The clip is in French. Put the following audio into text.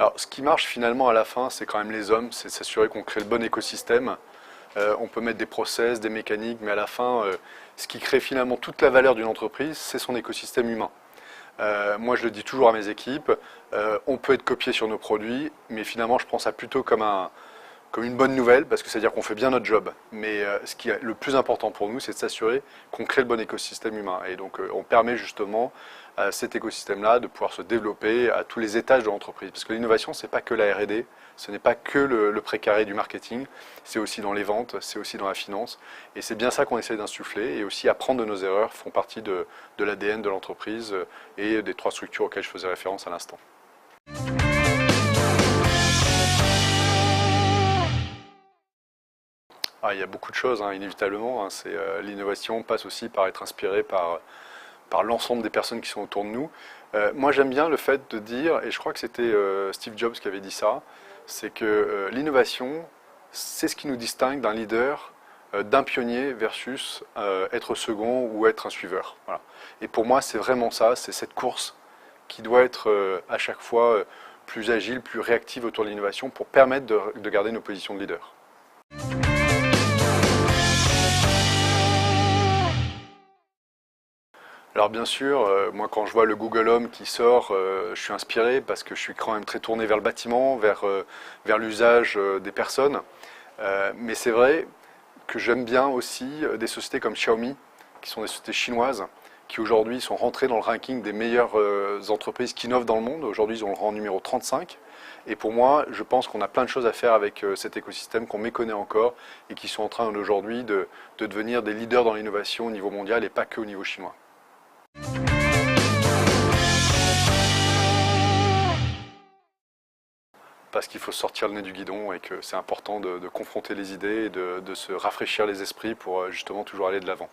Alors, ce qui marche finalement à la fin, c'est quand même les hommes, c'est s'assurer qu'on crée le bon écosystème. On peut mettre des process, des mécaniques, mais à la fin, ce qui crée finalement toute la valeur d'une entreprise, c'est son écosystème humain. Moi, je le dis toujours à mes équipes, on peut être copié sur nos produits, mais finalement, je prends ça plutôt comme une bonne nouvelle, parce que c'est-à-dire qu'on fait bien notre job. Mais ce qui est le plus important pour nous, c'est de s'assurer qu'on crée le bon écosystème humain. Et donc, on permet justement à cet écosystème-là de pouvoir se développer à tous les étages de l'entreprise. Parce que l'innovation, ce n'est pas que la R&D, ce n'est pas que le précaré du marketing, c'est aussi dans les ventes, c'est aussi dans la finance. Et c'est bien ça qu'on essaie d'insuffler. Et aussi apprendre de nos erreurs font partie de l'ADN de l'entreprise et des 3 structures auxquelles je faisais référence à l'instant. Ah, il y a beaucoup de choses, hein, inévitablement. Hein. L'innovation passe aussi par être inspiré par l'ensemble des personnes qui sont autour de nous. Moi, j'aime bien le fait de dire, et je crois que c'était Steve Jobs qui avait dit ça, c'est que l'innovation, c'est ce qui nous distingue d'un leader, d'un pionnier versus être second ou être un suiveur. Voilà. Et pour moi, c'est vraiment ça, c'est cette course qui doit être à chaque fois plus agile, plus réactive autour de l'innovation pour permettre de garder nos positions de leader. Alors bien sûr, moi quand je vois le Google Home qui sort, je suis inspiré parce que je suis quand même très tourné vers le bâtiment, vers l'usage des personnes. Mais c'est vrai que j'aime bien aussi des sociétés comme Xiaomi, qui sont des sociétés chinoises, qui aujourd'hui sont rentrées dans le ranking des meilleures entreprises qui innovent dans le monde. Aujourd'hui, ils ont le rang numéro 35. Et pour moi, je pense qu'on a plein de choses à faire avec cet écosystème qu'on méconnaît encore et qui sont en train aujourd'hui de devenir des leaders dans l'innovation au niveau mondial et pas que au niveau chinois. Parce qu'il faut sortir le nez du guidon et que c'est important de confronter les idées et de se rafraîchir les esprits pour justement toujours aller de l'avant.